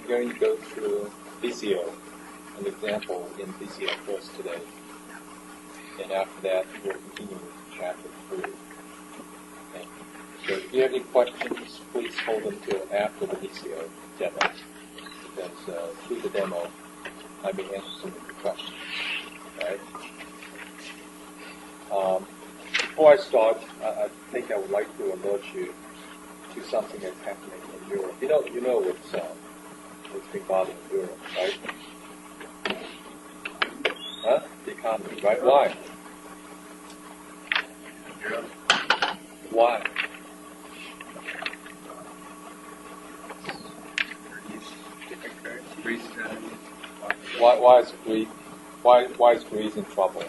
going to go through DCO, an example in DCO first today. And after that, we'll continue with chapter 3. Okay. So if you have any questions, please hold them till after the DCO demo. Because through the demo, I may answer some of your questions. Right? Before I start, I think I would like to alert you to something that's happening in Europe. You know what's been bothering Europe, right? Huh? The economy, right? Why? Europe. Why? Greece. Why is Greece? Why is Greece in trouble?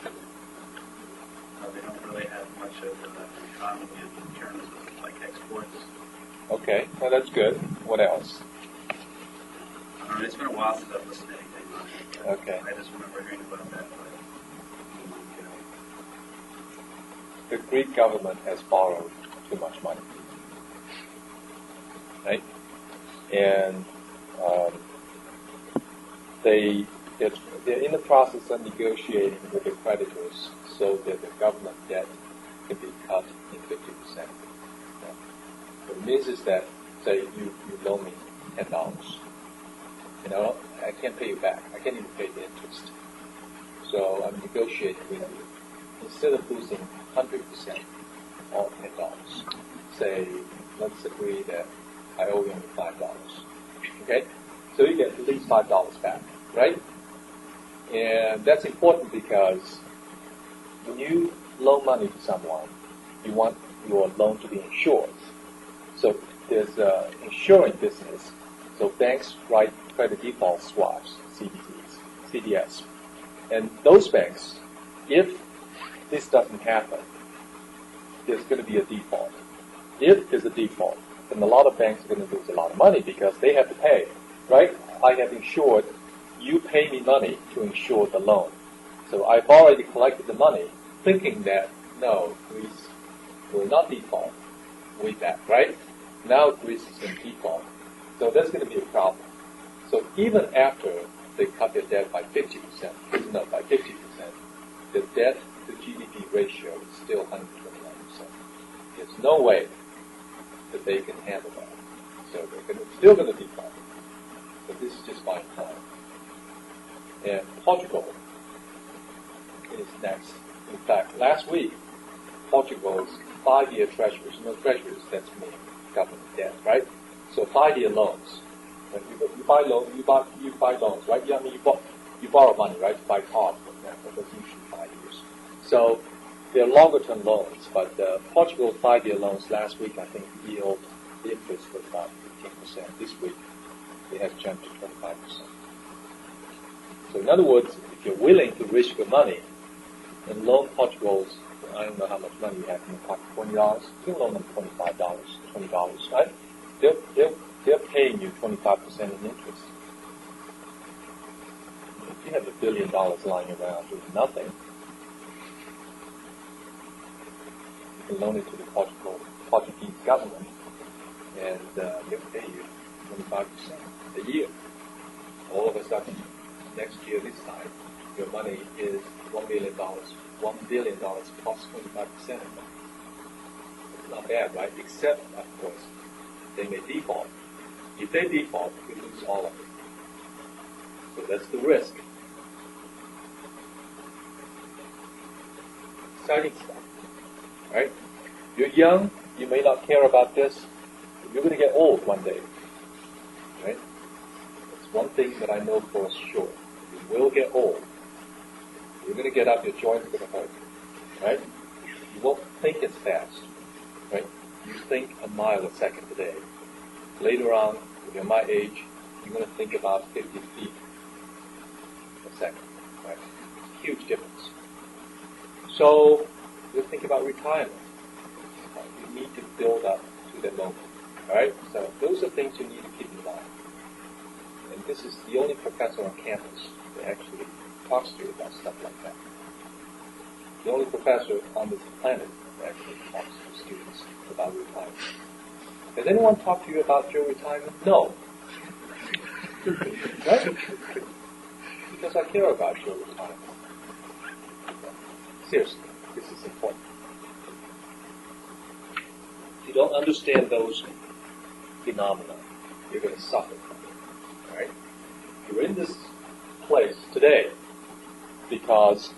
They don't really have much of an economy in terms of like exports. Okay, well that's good. What else? It's been a while since I've listened to anything on it. Okay. I just remember hearing about that. The Greek government has borrowed too much money, right? And they're in the process of negotiating with the creditors so that the government debt can be cut in 50%. What it means is that, say, you loan me $10. I can't pay you back. I can't even pay the interest. So I'm negotiating with you. Instead of losing 100% of $10, say, let's agree that I owe you only $5. Okay? So you get at least $5 back, right? And that's important because when you loan money to someone, you want your loan to be insured. So there's an insurance business. So banks write credit default swaps, CDS. And those banks, if this doesn't happen, there's going to be a default. If there's a default, then a lot of banks are going to lose a lot of money because they have to pay, right? I have insured, you pay me money to insure the loan. So I've already collected the money thinking that, no, Greece will not default way back, right? Now Greece is going to default. So that's going to be a problem. So even after they cut their debt by 50%, the debt to GDP ratio is still 129%. There's no way that they can handle that. So they're still going to default. So this is just buying time. And Portugal is next. In fact, last week, Portugal's 5-year treasuries, treasuries, that's me, government debt, right? So 5-year loans. When you buy loans, right? Yeah, I mean, you borrow money, right? To buy cars, for example. That's usually 5 years. So they're longer-term loans, but Portugal's 5-year loans last week, I think, yield the interest was about 15%. This week, they have jumped to 25%. So in other words, if you're willing to risk your money and loan Portugal's, I don't know how much money you have in your pocket, $20, you can loan them $25, $20, right? They're paying you 25% in interest. If you have $1 billion lying around doing nothing, you can loan it to the Portuguese government, and they'll pay you 25% a year. All of a sudden, next year this time, your money is $1 billion plus 25% of it. It's not bad, right? Except, of course, they may default. If they default, we lose all of it. So that's the risk. Exciting stuff, right? You're young, you may not care about this, but you're going to get old one day, right? That's one thing that I know for sure. You will get old. You're going to get up, your joints are going to hurt, right? You won't think as fast, right? You think a mile a second today. Later on, when you're my age, you're going to think about 50 feet a second, right? Huge difference. So, you think about retirement. You need to build up to that moment, all right? So, those are things you need to keep in mind. And this is the only professor on campus that actually talks to you about stuff like that. The only professor on this planet that actually talks to students about retirement. Has anyone talked to you about your retirement? No. Right? Because I care about your retirement. Seriously, this is important. If you don't understand those phenomena, you're going to suffer from it. Right? You're in this place today because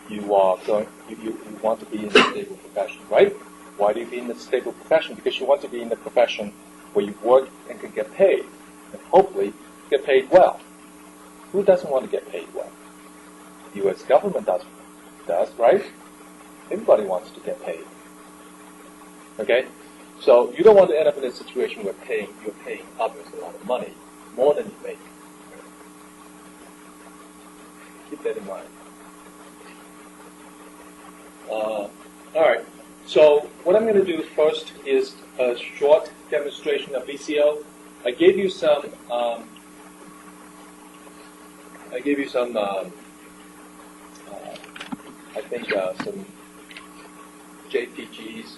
you are going. You want to be in a stable profession, right? Why do you be in a stable profession? Because you want to be in a profession where you work and can get paid, and hopefully get paid well. Who doesn't want to get paid well? The U.S. government does, right? Everybody wants to get paid. Okay? So you don't want to end up in a situation where you're paying others a lot of money, more than you make. Keep that in mind. All right. So what I'm going to do first is a short demonstration of VCO. I gave you some. I think some JPGs,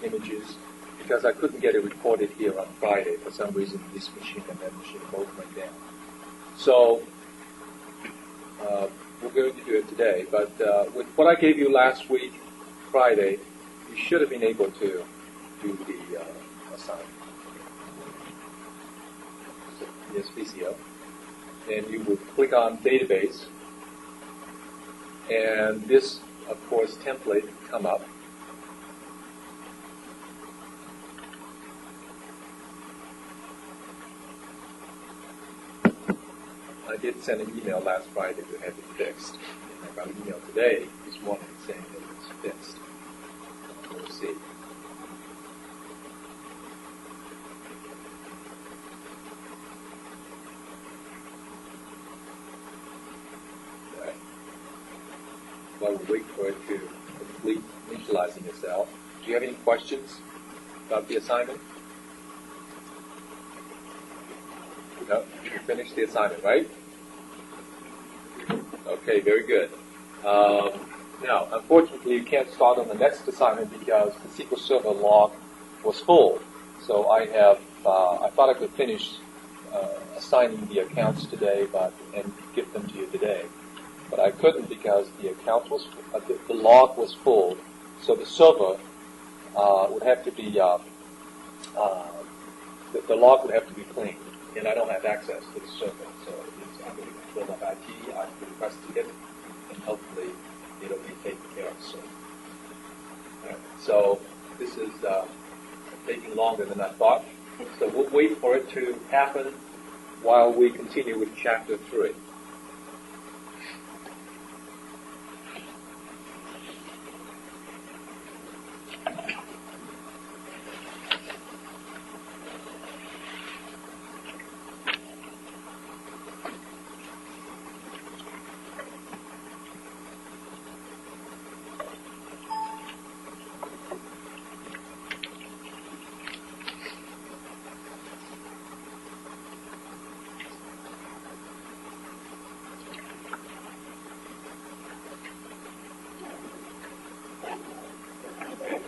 images, because I couldn't get it recorded here on Friday. For some reason, this machine and that machine both went down. So we're going to do it today. But with what I gave you last week, Friday, you should have been able to do the assignment. So here's VCO. And you would click on database, and this, of course, template would come up. I did send an email last Friday to have it fixed. And I got an email today, this morning, saying that it was fixed. We'll see. While we wait for it to complete initializing itself, do you have any questions about the assignment? No? You finished the assignment, right? Okay, very good. Now, unfortunately, you can't start on the next assignment because the SQL Server log was full. So I thought I could finish assigning the accounts today, and give them to you today. But I couldn't because the account was the log was full, so the server would have to be the log would have to be cleaned, and I don't have access to the server, so I'm going to build up IT. I've requested it, and hopefully it'll be taken care of soon. Right. So this is taking longer than I thought, so we'll wait for it to happen while we continue with Chapter 3.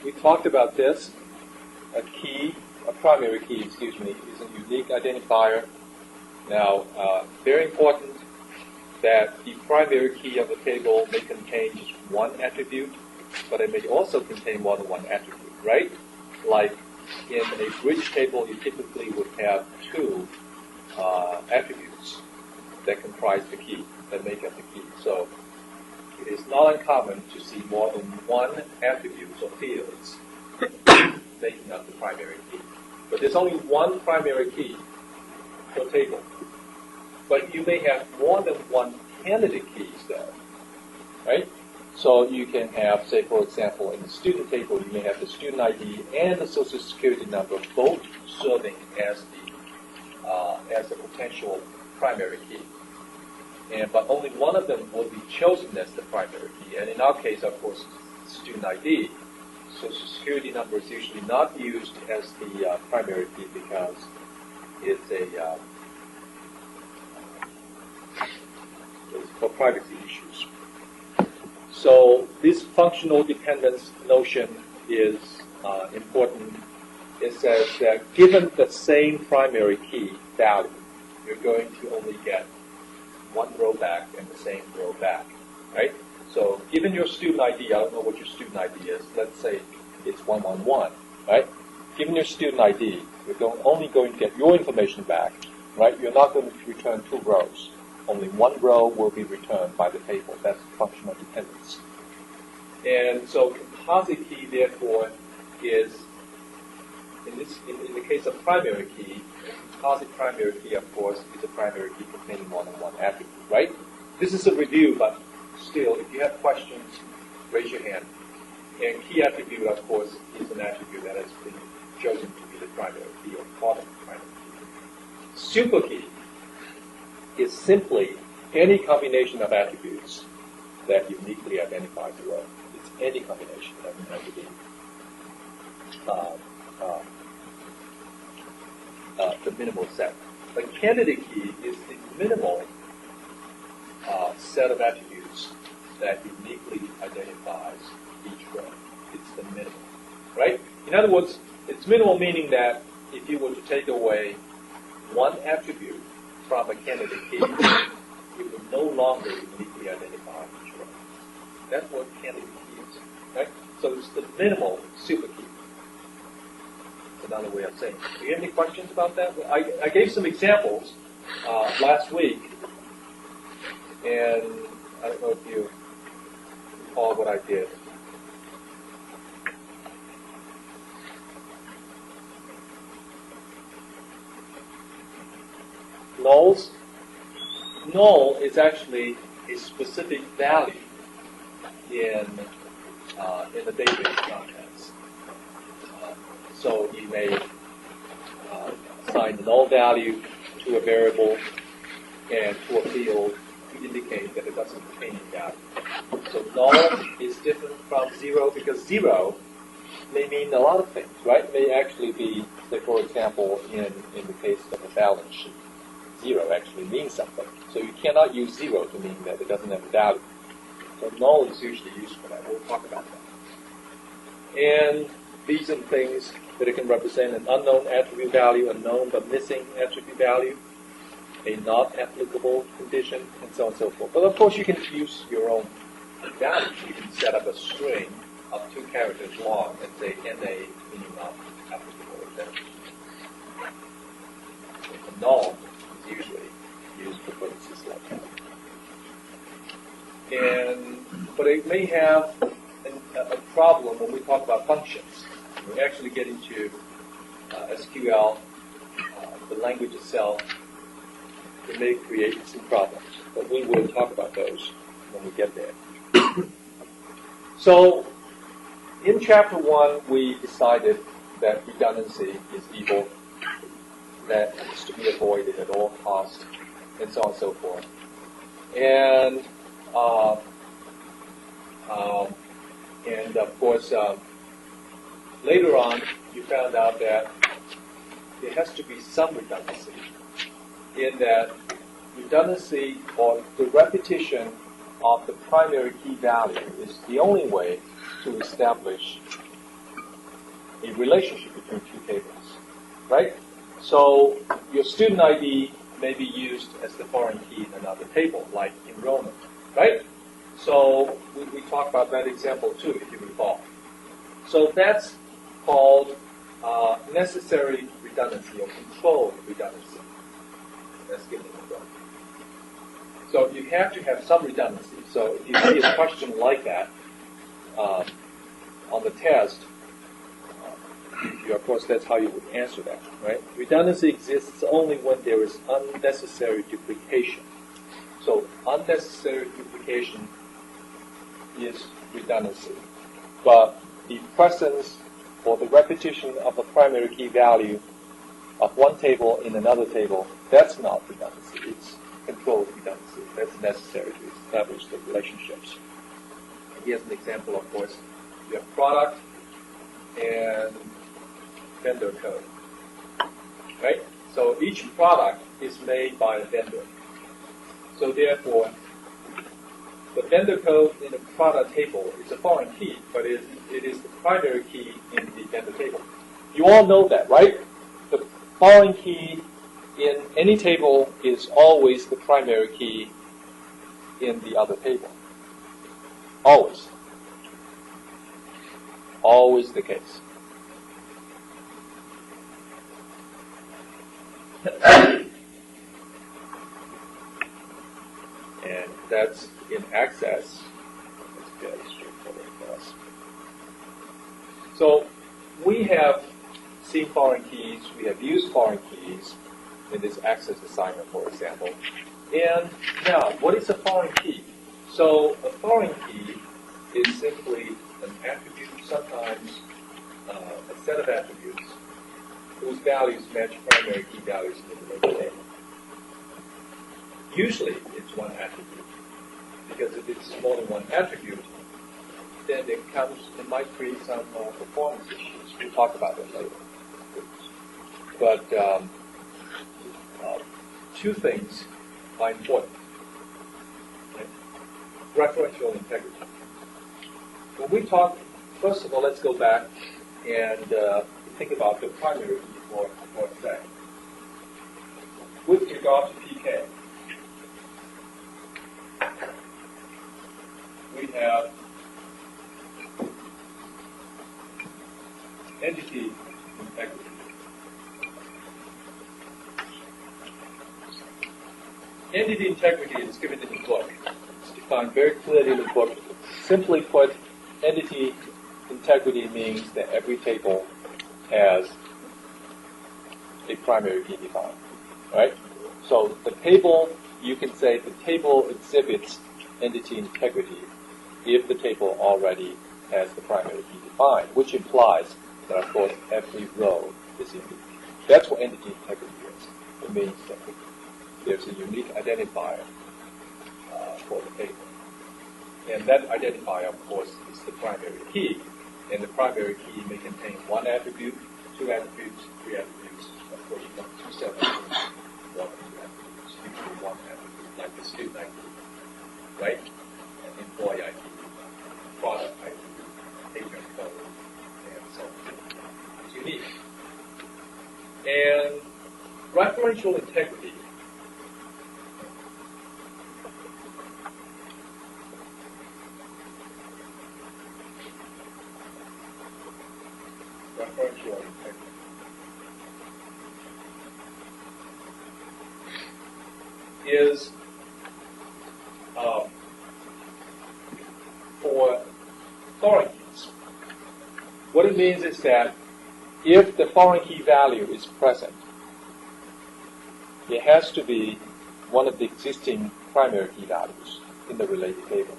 We talked about this. A primary key, is a unique identifier. Now, very important that the primary key of a table may contain just one attribute, but it may also contain more than one attribute, right? Like in a bridge table, you typically would have two attributes that comprise the key, that make up the key. So it is not uncommon to see more than one attribute or fields making up the primary key. But there's only one primary key per table. But you may have more than one candidate keys there, right? So you can have, say, for example, in the student table, you may have the student ID and the social security number both serving as the potential primary key. But only one of them will be chosen as the primary key. And in our case, of course, student ID. Social security number is usually not used as the primary key because it's for privacy issues. So this functional dependence notion is important. It says that given the same primary key value, you're going to only get one row back and the same row back, right? So given your student ID, I don't know what your student ID is. Let's say it's 111, right? Given your student ID, you're only going to get your information back, right? You're not going to return two rows. Only one row will be returned by the table. That's functional dependence. And so composite key, therefore, is, in the case of primary key, composite primary key, of course, is a primary key containing more than one attribute, right? This is a review, but still, if you have questions, raise your hand. And key attribute, of course, is an attribute that has been chosen to be the primary key or part of the primary key. Super key is simply any combination of attributes that uniquely identifies the row. It's any combination that can have to be the minimal set. The candidate key is the minimal set of attributes that uniquely identifies each row. It's the minimal, right? In other words, it's minimal meaning that if you were to take away one attribute from a candidate key, it would no longer uniquely identify each row. That's what candidate key is, right? So it's the minimal super key. Another way of saying it. Do you have any questions about that? I gave some examples last week, and I don't know if you recall what I did. Nulls. Null is actually a specific value in the database context. So you may assign the null value to a variable and to a field to indicate that it doesn't contain any value. So null is different from zero because zero may mean a lot of things, right? It may actually be, say, for example, in the case of a balance sheet, zero actually means something. So you cannot use zero to mean that it doesn't have a value. So null is usually used for that. We'll talk about that. And these are the things that it can represent: an unknown attribute value, a known but missing attribute value, a not applicable condition, and so on and so forth. But of course you can use your own values. You can set up a string of 2 characters long and say NA meaning not applicable, etc. The null is usually used for purposes like that. But it may have a problem when we talk about functions. We actually get into SQL, the language itself. It may create some problems, but we will talk about those when we get there. So, in Chapter 1, we decided that redundancy is evil, that it's to be avoided at all costs, and so on and so forth. And of course, later on, you found out that there has to be some redundancy, in that redundancy or the repetition of the primary key value is the only way to establish a relationship between 2 tables, right? So your student ID may be used as the foreign key in another table, like enrollment, right? So we talked about that example too, if you recall. So that's called necessary redundancy or controlled redundancy. That's given in the book. So you have to have some redundancy. So if you see a question like that on the test, of course, that's how you would answer that, right? Redundancy exists only when there is unnecessary duplication. So unnecessary duplication is redundancy. But the presence or the repetition of a primary key value of one table in another table, that's not redundancy. It's controlled redundancy. That's necessary to establish the relationships. And here's an example, of course. You have product and vendor code, right? So each product is made by a vendor. So therefore, the vendor code in the product table is a foreign key, but it is the primary key in the vendor table. You all know that, right? The foreign key in any table is always the primary key in the other table. Always. Always the case. And that's in access. It's fairly straightforward for us. So we have seen foreign keys, we have used foreign keys in this access assignment, for example. And now, what is a foreign key? So a foreign key is simply an attribute, sometimes a set of attributes whose values match primary key values in the related table. Usually it's one attribute, because if it's more than one attribute, then it might create some performance issues. We'll talk about that later. But two things are important. Right? Referential integrity. When we talk, first of all, let's go back and think about the primary key for a second. With regard to PK, we have entity integrity. Entity integrity is given in the book. It's defined very clearly in the book. Simply put, entity integrity means that every table has a primary key defined, right? So the table, you can say the table exhibits entity integrity if the table already has the primary key defined, which implies that, of course, every row is unique. That's what entity integrity is. It means that there's a unique identifier for the table. And that identifier, of course, is the primary key. And the primary key may contain one attribute, two attributes, three attributes. Of course, you want two set attributes, one or two attributes, usually one attribute, like the student ID, right? And employee ID, product ID, agent code, and so on. It's unique. And referential integrity is for foreign keys. What it means is that if the foreign key value is present, it has to be one of the existing primary key values in the related table.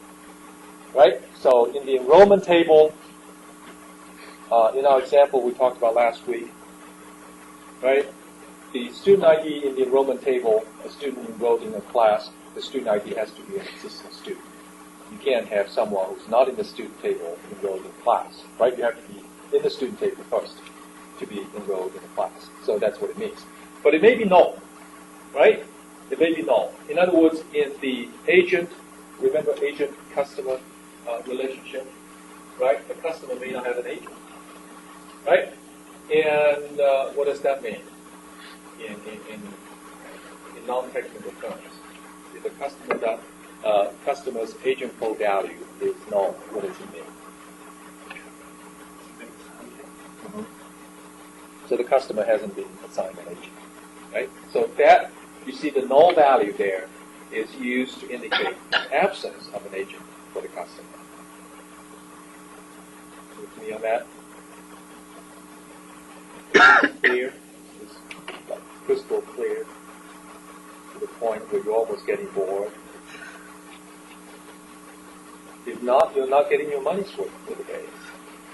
Right? So in the enrollment table, in our example we talked about last week, right? The student ID in the enrollment table, a student enrolled in a class, the student ID has to be an existing student. You can't have someone who's not in the student table enrolled in class, right? You have to be in the student table first to be enrolled in a class. So that's what it means. But it may be null, right? It may be null. In other words, in the agent, remember agent-customer relationship, right? The customer may not have an agent, right? And what does that mean in non-technical terms? If the customer's agent code value is null, what does it mean? Mm-hmm. So the customer hasn't been assigned an agent, right? So that, you see the null value there is used to indicate the absence of an agent for the customer. With me on that? Clear? It's like crystal clear to the point where you're almost getting bored. If not, you're not getting your money's worth for the day.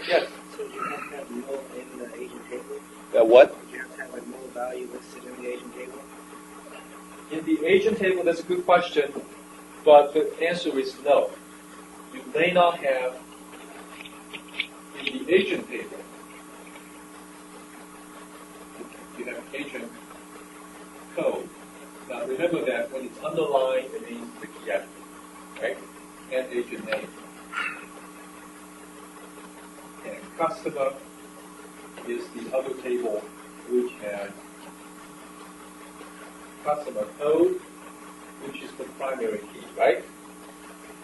Yes? So you have to have null in the agent table? What? You have to have a null value listed in the agent table? In the agent table, that's a good question, but the answer is no. You may not have in the agent table. You have agent code. Now remember that when it's underlined, it means the key attribute, right? And agent name. And customer is the other table which has customer code, which is the primary key, right?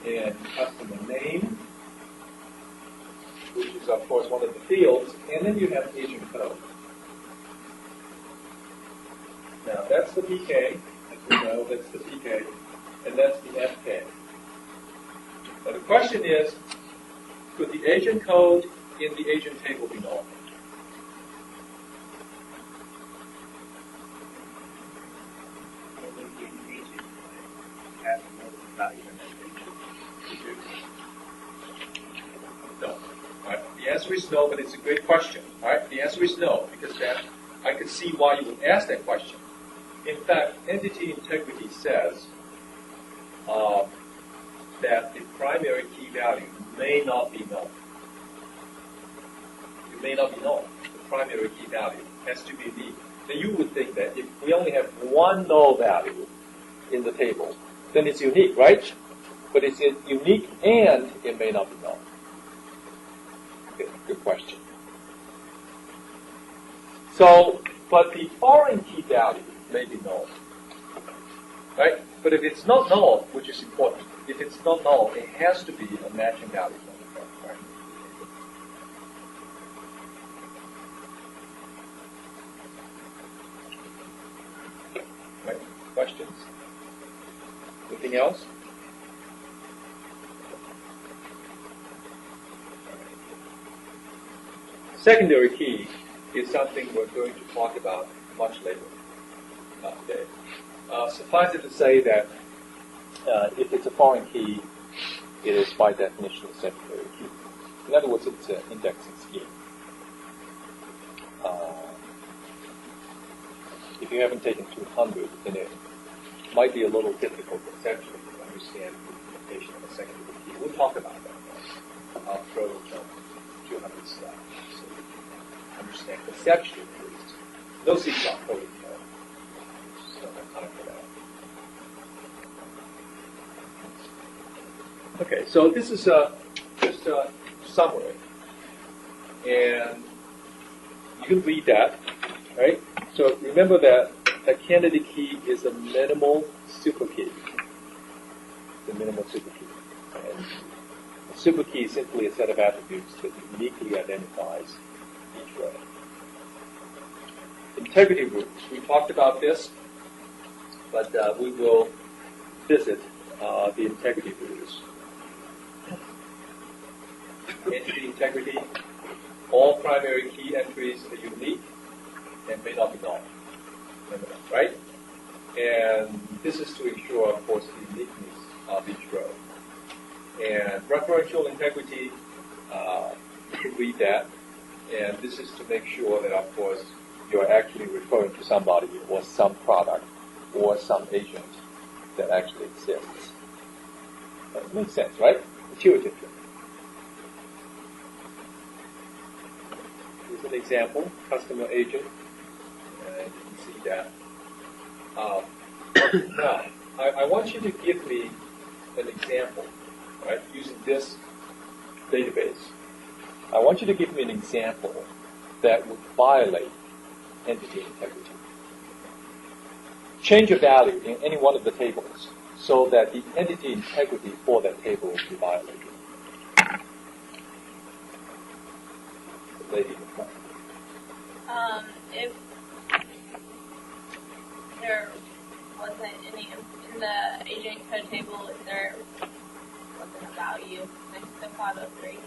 And customer name, which is, of course, one of the fields. And then you have agent code. Now, that's the PK. As we know, that's the PK. And that's the FK. Now, the question is, could the agent code in the agent table be null? I think the agent has no value in that agent. No. All right. The answer is no, but it's a great question. All right. The answer is no, because that I could see why you would ask that question. In fact, entity integrity says that the primary key value may not be null. It may not be null. The primary key value has to be unique. Then you would think that if we only have one null value in the table, then it's unique, right? But it's unique and it may not be null. Okay, good question. So, but the foreign key value may be null, right? But if it's not null, which is important, if it's not null, it has to be a matching value. Right? Right? Questions? Anything else? Secondary key is something we're going to talk about much later today. Suffice it to say that if it's a foreign key, it is by definition a secondary key. In other words, it's an indexing scheme. If you haven't taken 200, then it might be a little difficult conceptually to understand the implementation of a secondary key. We'll talk about that. I'll throw some 200 stuff so you can understand conceptually at least. No C-sharp coding, just don't have time for that. Okay, so this is just a summary, and you can read that, right? So remember that a candidate key is a minimal superkey. It's a minimal superkey. And a superkey is simply a set of attributes that uniquely identifies each row. Integrity groups. We talked about this, but we will visit the integrity groups. Entity integrity. All primary key entries are unique and may not be null. Remember that, right? And this is to ensure, of course, the uniqueness of each row. And referential integrity, you can read that. And this is to make sure that, of course, you're actually referring to somebody or some product or some agent that actually exists. That makes sense, right? Intuitively. Here's an example, customer agent. And you can see that. Now, I want you to give me an example, right, using this database. I want you to give me an example that would violate entity integrity. Change a value in any one of the tables so that the entity integrity for that table will be violated. The lady in the front. If there wasn't any in the agent code table, if there wasn't a value next to 503,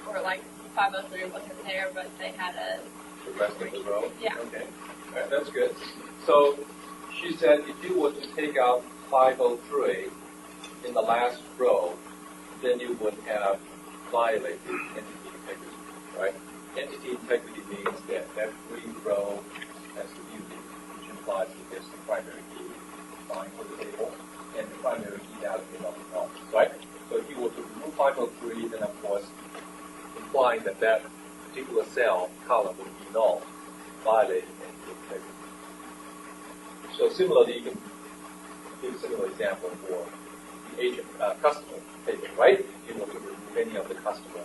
or like 503 wasn't there, but they had a The rest of the row? Yeah. Okay. All right, that's good. So she said if you were to take out 503 in the last row, then you would have violated entity integrity, right? Entity integrity means that every row has to be unique, which implies that there's the primary key defined for the table, and the primary key value may not be null, right? So if you were to remove 503, then of course, implying that that particular cell column would be null, violating entity integrity. So similarly, you can give a similar example for the agent customer table, right? If you were to remove any of the customer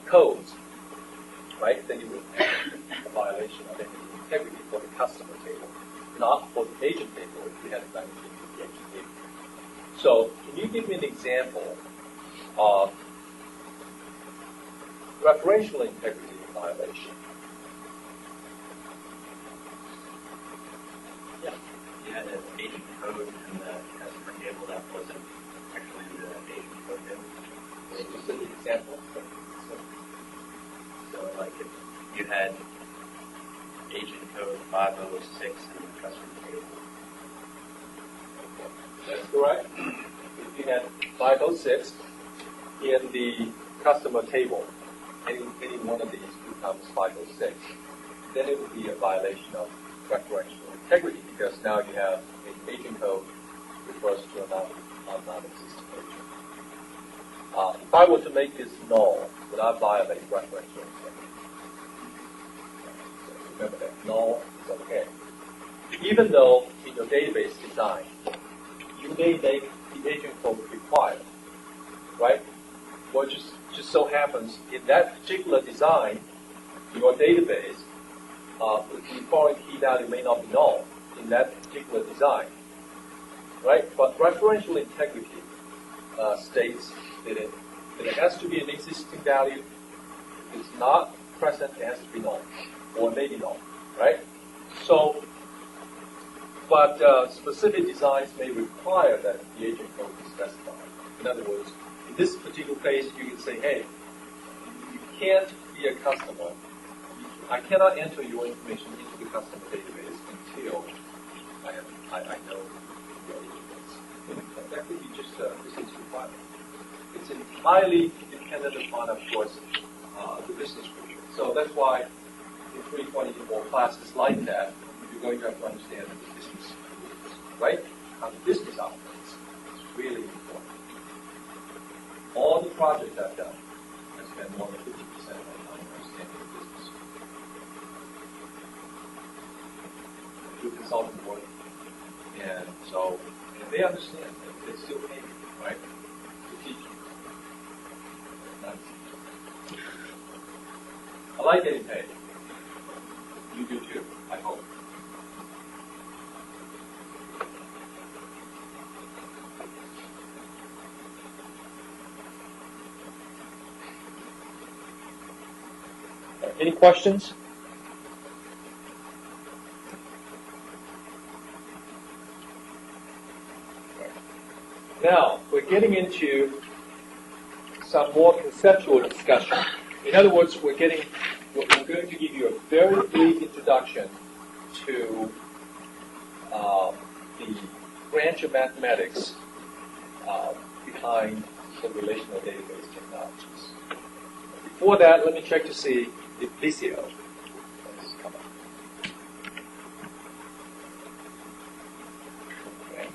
codes, right? Then you would have a violation of entity integrity for the customer table, not for the agent table if you had done anything with the agent table. So can you give me an example of referential integrity violation? Yeah. You had an agent code in the customer table that wasn't actually in the agent code table. Specific example. So like if you had agent code 506 in the customer table. That's correct. If you had 506 in the customer table, any one of these becomes 506, then it would be a violation of referential integrity because now you have an agent code refers to a non-existent agent. If I were to make this null, would I violate referential integrity? So remember that null is okay. Even though in your database design, you may make the agent code required, right? Well, just so happens in that particular design, your database, the foreign key value may not be null in that particular design, right? But referential integrity states that it has to be an existing value. If it's not present, it has to be null, or maybe null, right? So, but specific designs may require that the agent code be specified. In other words, in this particular case, you can say, hey, you can't be a customer. I cannot enter your information into the customer database until I know your agent is. That could be just a business requirement. It's entirely dependent upon, of course, the business group. So that's why in 320 or classes like that, you're going to have to understand the business rules, right? How the business operates. It's really important. All the projects I've done, I spend more than 50% of my time understanding the business. I do consulting work, and so if they understand, they still pay me, right, to teach you. I like getting paid. You do too, I hope. Any questions? Now, we're getting into some more conceptual discussion. In other words, we're going to give you a very brief introduction to the branch of mathematics behind the relational database technologies. Before that, let me check to see if Visio has come up. Okay.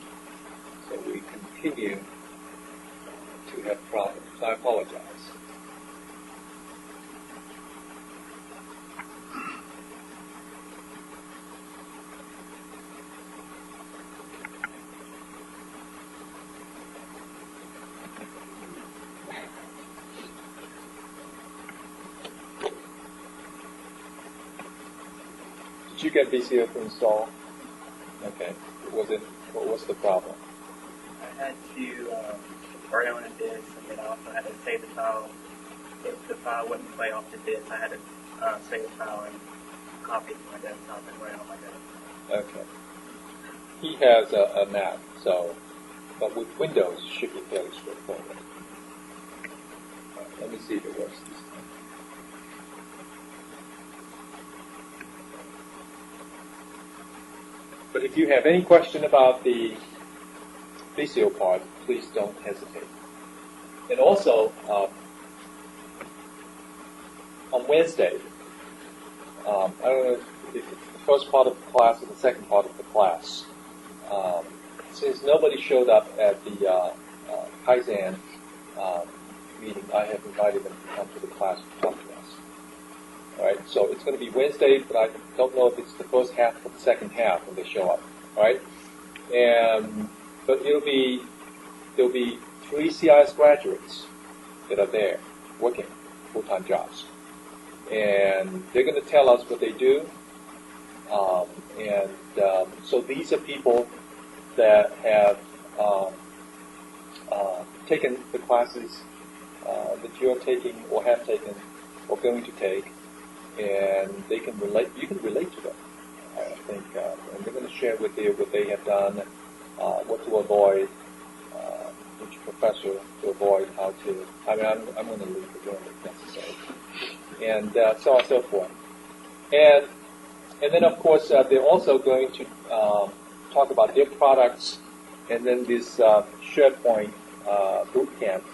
So we continue to have problems. I apologize. Did you get VCO to install? Okay. What was the problem? I had to write on a disk, and then I also had to save the file. If the file wouldn't play off the disk, I had to save the file and copy it to my desktop and write on my desktop. Okay. He has a Mac, so, but with Windows, it should be fairly straightforward. Right, let me see if it works this time. But if you have any question about the VCO part, please don't hesitate. And also, on Wednesday, I don't know if it's the first part of the class or the second part of the class. Since nobody showed up at the Kaizen meeting, I have invited them to come to the class to talk to us. All right, so it's going to be Wednesday, but I don't know if it's the first half or the second half when they show up. All right, but there'll be 3 CIS graduates that are there working full-time jobs. and they're going to tell us what they do. So these are people that have taken the classes that you're taking or have taken or going to take, and they can relate. You can relate to them, I think, and they're going to share with you what they have done, what to avoid, which professor to avoid, how to. I mean, I'm going to leave the room if necessary, and so on and so forth. And then, of course, they're also going to talk about their products, and then this SharePoint boot camp.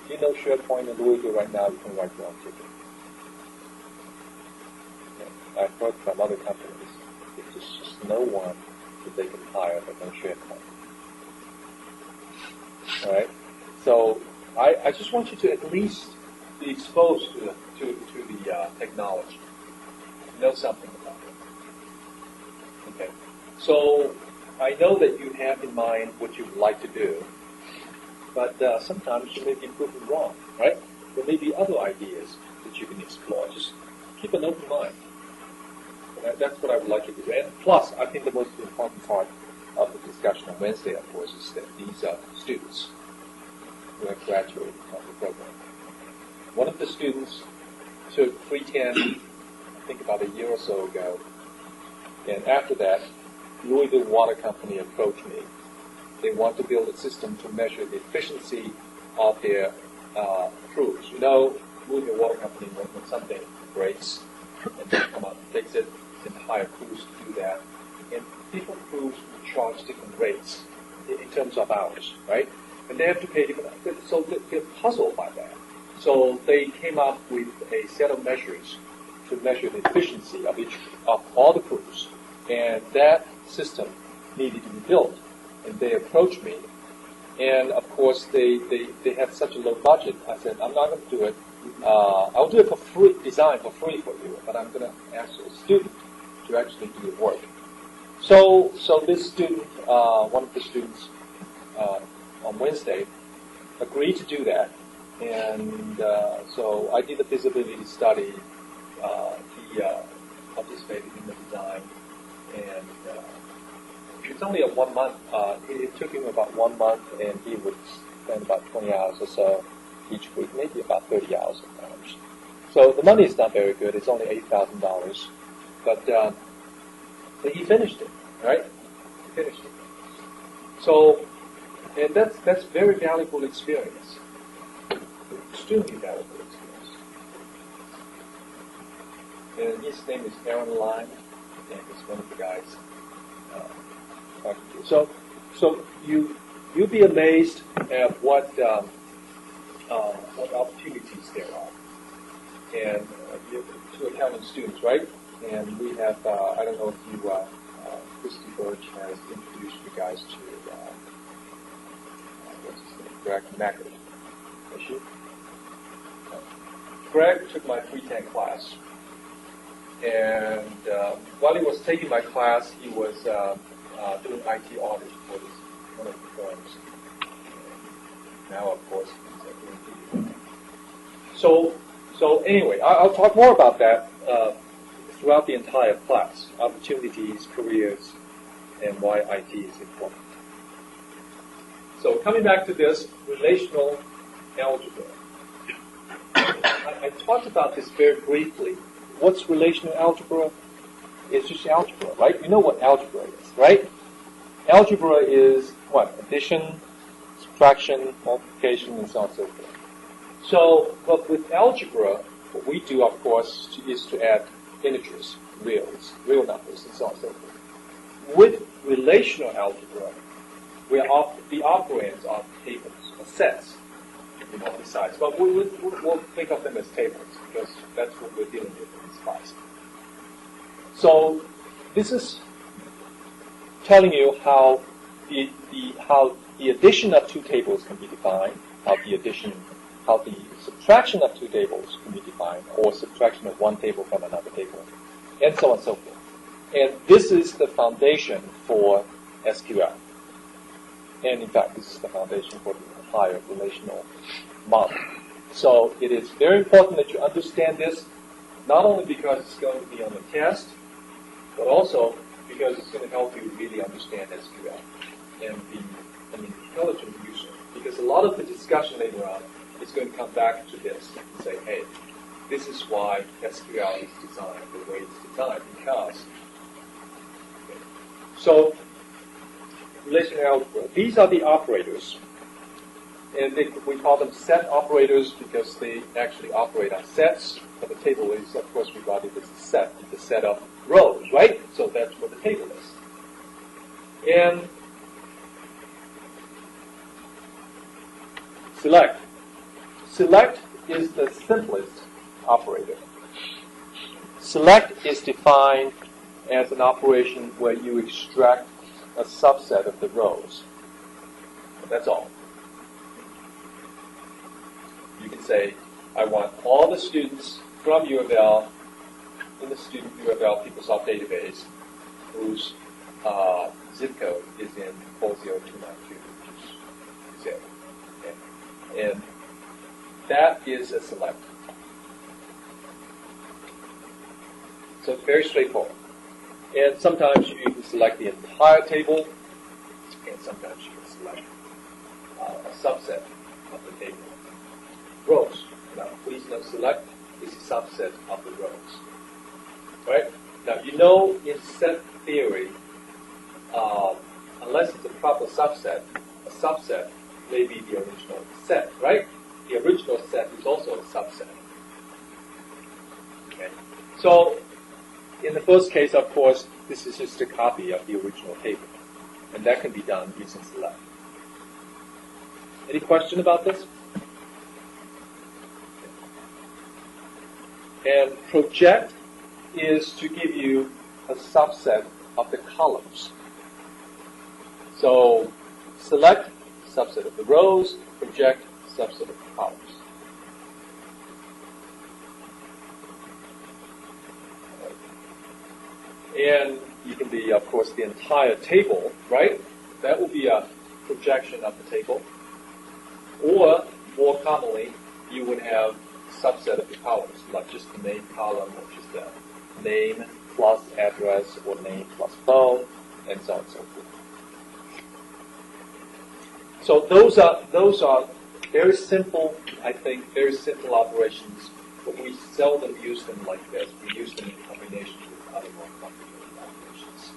If you know SharePoint in Louisville right now, you can write your own ticket. Yeah, I've heard from other companies, there's just no one that they can hire that knows SharePoint. All right? So I just want you to at least be exposed to the technology, know something about it. Okay. So I know that you have in mind what you would like to do, but sometimes you may be proven wrong, right? There may be other ideas that you can explore. Just keep an open mind. That's what I would like you to do. And plus, I think the most important part of the discussion on Wednesday, of course, is that these are students who have graduated from the program. One of the students took 310, I think about a year or so ago, and after that, Louisville Water Company approached me. They want to build a system to measure the efficiency of their crews. You know, Louisville Water Company, when something breaks, and they come out and fix it, and hire crews to do that. And different crews will charge different rates in terms of hours, right? And they have to pay different. So they're puzzled by that. So they came up with a set of measures to measure the efficiency of all the crews, and that system needed to be built. And they approached me, and of course they had such a low budget. I said, I'm not going to do it. I'll do it for free, design for free for you, but I'm going to ask a student to actually do the work. So this student, one of the students on Wednesday, agreed to do that, and so I did a feasibility study. He participated in the design, and it's only a 1 month. It took him about 1 month, and he would spend about 20 hours or so each week, maybe about 30 hours at times. So the money is not very good. It's only $8,000, but he finished it, right? He finished it. So, and that's very valuable experience, extremely valuable experience. And his name is Aaron Lime, and he's one of the guys talking to you. So you'll be amazed at what opportunities there are, and to accounting students, right? And we have, I don't know if you, Christy Birch has introduced you guys to, what's his name, Greg Mackert. Is she? Greg took my 310 class, and while he was taking my class, he was doing IT audit for this, one of the firms. Now, of course, he's doing video. So anyway, I'll talk more about that throughout the entire class, opportunities, careers, and why IT is important. So coming back to this, relational algebra. I talked about this very briefly. What's relational algebra? It's just algebra, right? You know what algebra is, right? Algebra is what? Addition, subtraction, multiplication, and so on and so forth. So, but with algebra, what we do, of course, is to add integers, real numbers, and so on and so forth. With relational algebra, the operands are tables, or sets, besides. But we'll think of them as tables, because that's what we're dealing with in this class. So, this is telling you how the addition of two tables can be defined, how the subtraction of two tables can be defined, or subtraction of one table from another table, and so on and so forth. And this is the foundation for SQL. And in fact, this is the foundation for the entire relational model. So it is very important that you understand this. Not only because it's going to be on the test, but also because it's going to help you really understand SQL and be an intelligent user. Because a lot of the discussion later on is going to come back to this and say, hey, this is why SQL is designed the way it's designed, because. Okay. So, relational algebra, these are the operators. And we call them set operators because they actually operate on sets. But the table is, of course, regarded as a set, the set of rows, right? So that's what the table is. And select. Select is the simplest operator. Select is defined as an operation where you extract a subset of the rows. That's all. You can say, I want all the students from U of L in the student U of L PeopleSoft database whose zip code is in 40292. So, okay. And that is a select. So it's very straightforward. And sometimes you can select the entire table, and sometimes you can select a subset of the table. Rows. Now, please note, select is a subset of the rows. Right? Now, you know in set theory, unless it's a proper subset, a subset may be the original set, right? The original set is also a subset. Okay? So, in the first case, of course, this is just a copy of the original table. And that can be done using select. Any question about this? And project is to give you a subset of the columns. So select, subset of the rows, project, subset of the columns. And you can be, of course, the entire table, right? That will be a projection of the table. Or, more commonly, you would have subset of the columns, like just the name column, or just the name plus address, or name plus phone, and so on and so forth. So those are very simple, I think, very simple operations, but we seldom use them like this. We use them in combination with other more complicated operations.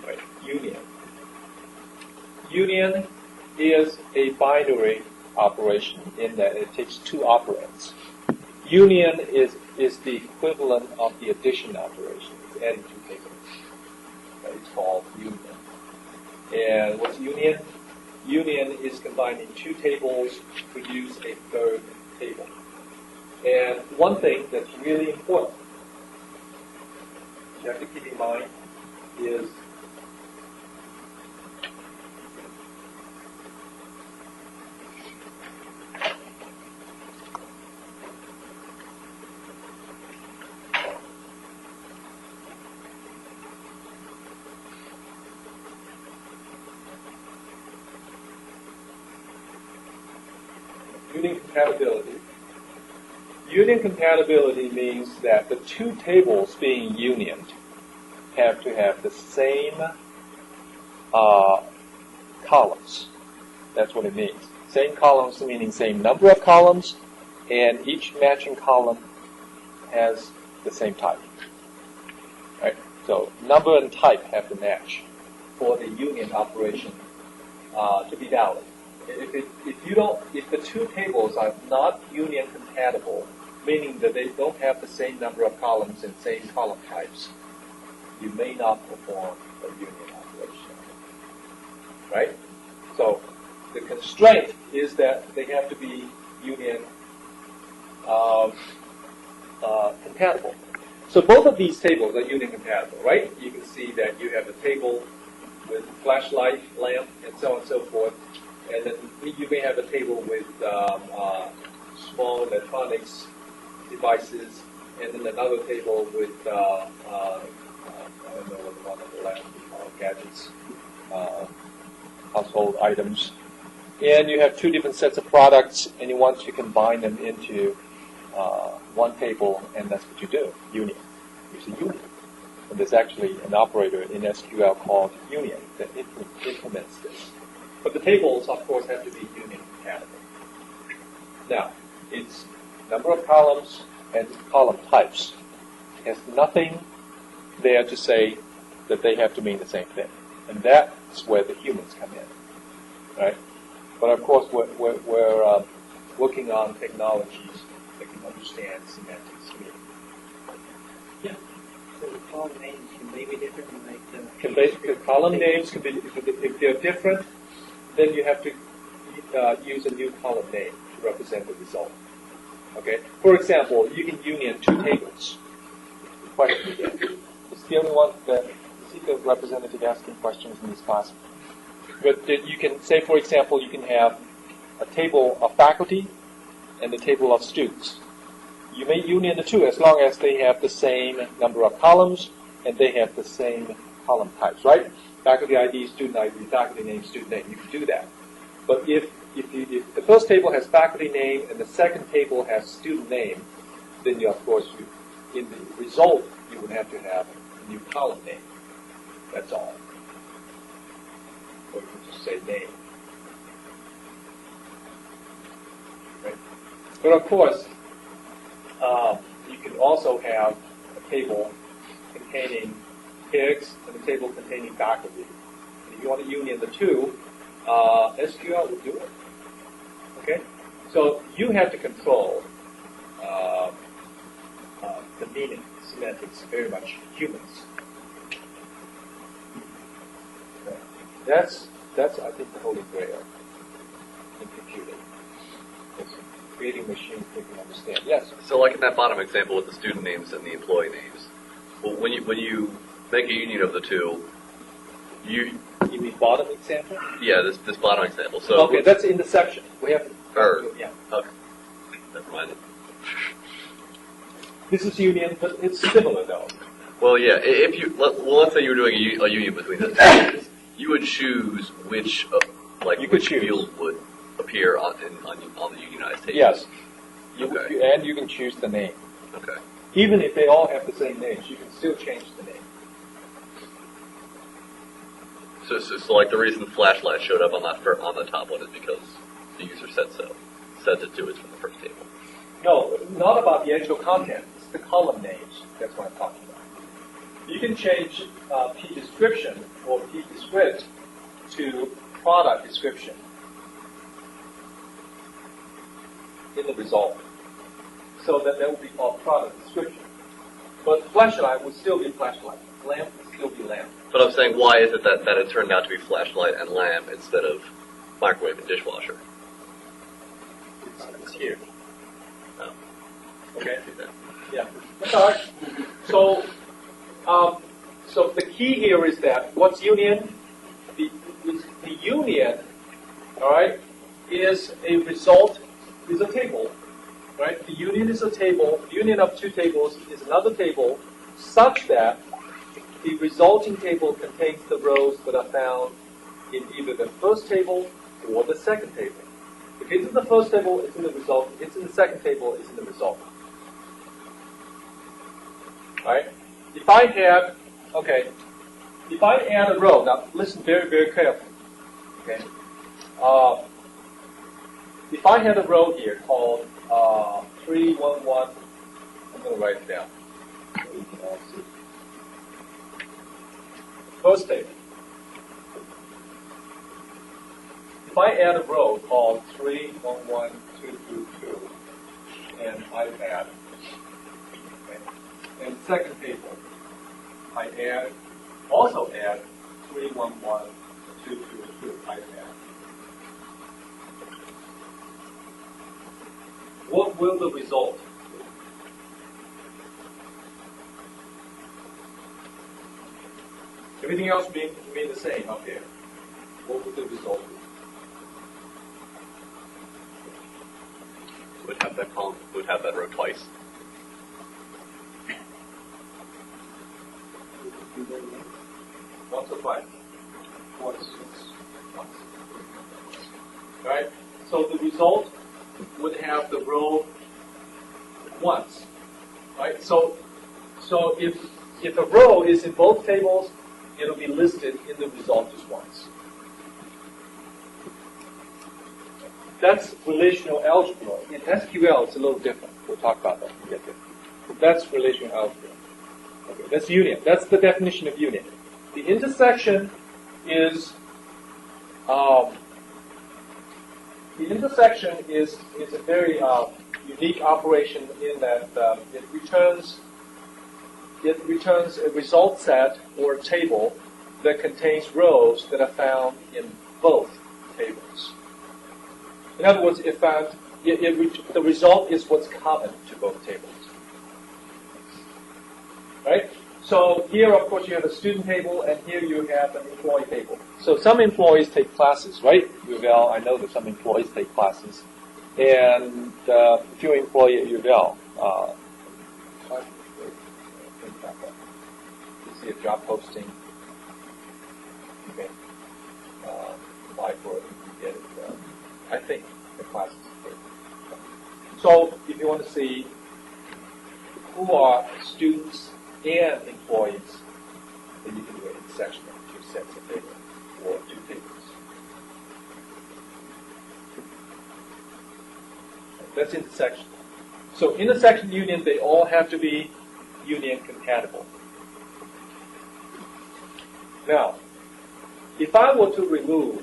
Right. Union. Union is a binary operation in that it takes two operands. Union is the equivalent of the addition operation. It's adding two tables. It's called union. And what's union? Union is combining two tables to produce a third table. And one thing that's really important you have to keep in mind is union compatibility. Union compatibility means that the two tables being unioned have to have the same columns. That's what it means. Same columns meaning same number of columns, and each matching column has the same type. Right? So number and type have to match for the union operation to be valid. If the two tables are not union compatible, meaning that they don't have the same number of columns and same column types, you may not perform a union operation. Right? So the constraint is that they have to be union compatible. So both of these tables are union compatible, right? You can see that you have a table with flashlight, lamp, and so on and so forth. And then you may have a table with small electronics devices, and then another table with, I don't know what the one on the left is called, gadgets. household items. And you have two different sets of products, and you want to combine them into one table, and that's what you do, union. Use a union. And there's actually an operator in SQL called union that implements this. But the tables, of course, have to be union compatible. Now, it's number of columns and column types. It has nothing there to say that they have to mean the same thing. And that's where the humans come in, right? But of course, we're working on technologies that can understand semantics. Yeah. So the column names can they be different than like The column names can be, if they're different, then you have to use a new column name to represent the result. Okay. For example, you can union two tables. Question again. It's the only one that you see the representative asking questions in this class. But you can say, for example, you can have a table of faculty and a table of students. You may union the two as long as they have the same number of columns and they have the same column types, right? Faculty ID, student ID, faculty name, student name. You can do that. But if the first table has faculty name and the second table has student name, then you, of course, in the result, you would have to have a new column name. That's all. Or you can just say name. Right? But of course, you can also have a table containing pigs and a table containing faculty. And if you want to union the two, SQL will do it. Okay? So you have to control the meaning, semantics, very much humans. That's I think the holy grail in computing. It's creating machines that can understand. Yes. So, like in that bottom example with the student names and the employee names, well, when you make a union of the two, You mean bottom example? yeah, this bottom example. So Okay, that's intersection. We have. Yeah. Okay. Never mind. This is union, but it's similar though. Well, yeah. If you let's say you were doing a union between the two, you would choose which You could which choose. field would appear on the unionized table. Yes. Okay. And you can choose the name. Okay. Even if they all have the same names, you can still change the name. So like the reason flashlight showed up on the top one is because the user said so. Said to do it from the first table. No, not about the actual content. It's the column names. That's what I'm talking about. You can change P description or P descript to product description in the result. So that will be called product description. But flashlight would still be flashlight. Lamp would still be lamp. But I'm saying, why is it that it turned out to be flashlight and lamp instead of microwave and dishwasher? It's here. Oh. Okay. Yeah. That's all right. So, so the key here is that what's union? The union, all right, is a result, is a table, right? The union is a table. The union of two tables is another table, such that the resulting table contains the rows that are found in either the first table or the second table. If it's in the first table, it's in the result. If it's in the second table, it's in the result. Right? If I have, okay, if I add a row, now listen very, very carefully. Okay? If I had a row here called 311, I'm going to write it down so you can all see. First table. If I add a row called 311222, and I add, okay, and second table, I also add 311222, I add. What will the result be? Everything else being the same up here. What would the result be? Would have that column, would have that row twice. Once or twice? Once. Once. right? So the result would have the row once, right? So if a row is in both tables, it'll be listed in the result just once. That's relational algebra. In SQL, it's a little different. We'll talk about that when we get there. That's relational algebra. Okay, that's union. That's the definition of union. The intersection is a very unique operation in that it returns a result set or a table that contains rows that are found in both tables. In other words, the result is what's common to both tables. Right? So here, of course, you have a student table, and here you have an employee table. So some employees take classes, right? Well, I know that some employees take classes. And if you're an employee at UVL, you see a job posting, okay, apply for it, get it. I think the class is free. So if you want to see who are students and employees, then you can do an intersection of two sets of data or two tables. That's intersection. So intersection union, they all have to be union compatible. Now, if I were to remove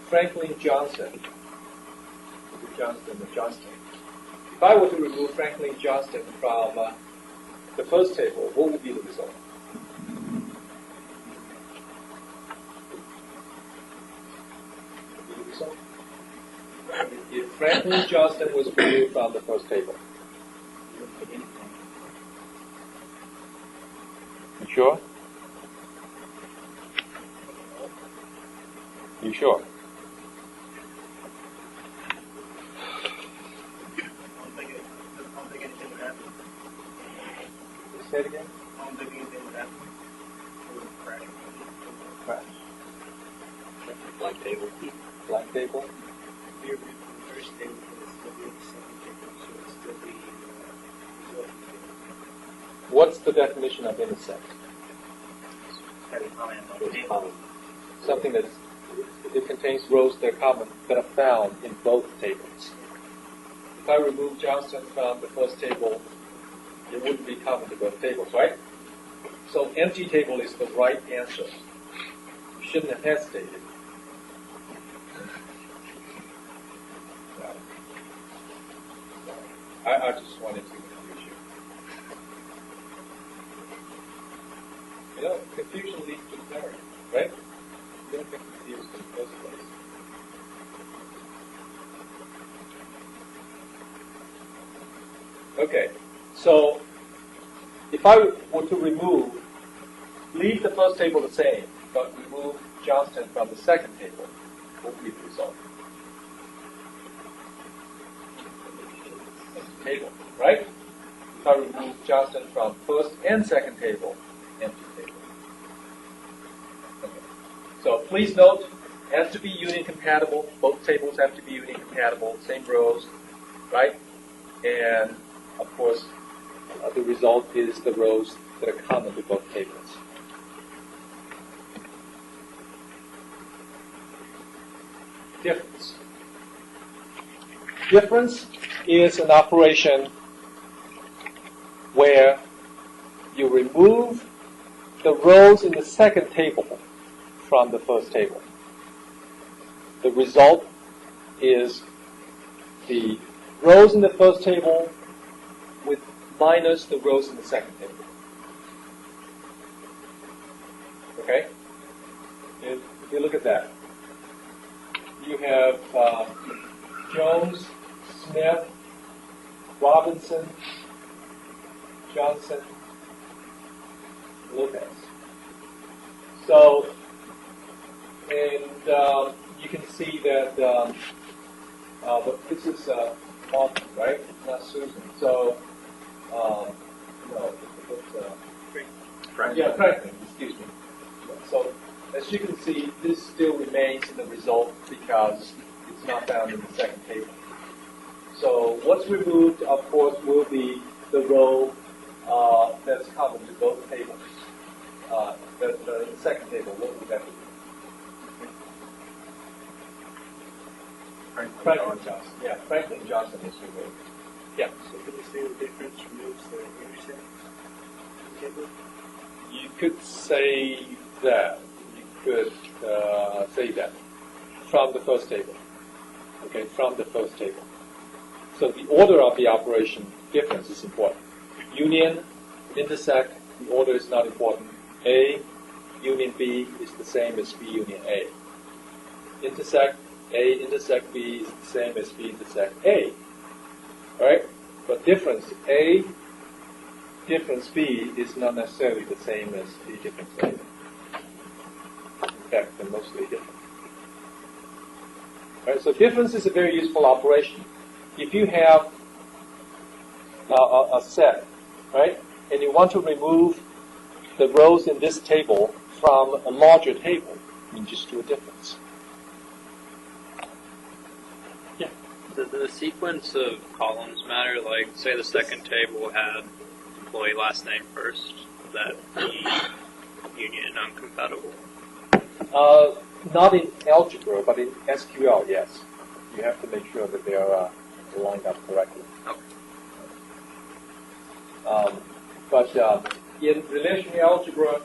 Franklin Johnston, if I were to remove Franklin Johnston from the first table, what would be the result? If Franklin Johnston was removed from the first table. You sure? You sure? Say it again. Crash. Blank table. Blank table. What's the definition of intersect? Something that contains rows that are common, that are found in both tables. If I remove Johnston from the first table, it wouldn't be common to both tables, right? So empty table is the right answer. You shouldn't have hesitated. I just wanted to confuse you. You know, confusion leads to clarity, right? You don't get confused in the first place. Okay, so if I were to leave the first table the same, but remove Johnston from the second table, what would be the result? Empty table, right? If I remove Johnston from first and second table, empty table. Okay. So please note, it has to be union compatible. Both tables have to be union compatible, same rows, right? And of course, the result is the rows that are common to both tables. Difference. Difference is an operation where you remove the rows in the second table from the first table. The result is the rows in the first table with minus the rows in the second table. Okay? If you look at that, you have Jones, Smith, Robinson, Johnson, Lopez. So, and you can see that but this is Martin, right? Not Susan. So, no, it's Franklin. yeah, Franklin. Excuse me. So as you can see, this still remains in the result because it's not found in the second table. So what's removed, of course, will be the row that's common to both tables. The second table, what would that be? Franklin Johnson. Yeah, Franklin Johnson is removed. Yeah. So could you say the difference removes the intersect table? You could say that. You could say that from the first table. Okay, from the first table. So the order of the operation difference is important. Union, intersect, the order is not important. A union B is the same as B union A. Intersect, A intersect B is the same as B intersect A. All right? But difference A difference B is not necessarily the same as B difference A. In fact, they're mostly different. All right? So difference is a very useful operation. If you have a set, right, and you want to remove the rows in this table from a larger table, you just do a difference. Yeah. The sequence of columns matter. Like, say the second table had employee last name first. Would that be union uncompatible? Not in algebra, but in SQL, yes. You have to make sure that they are lined up correctly. Okay. But in relational algebra,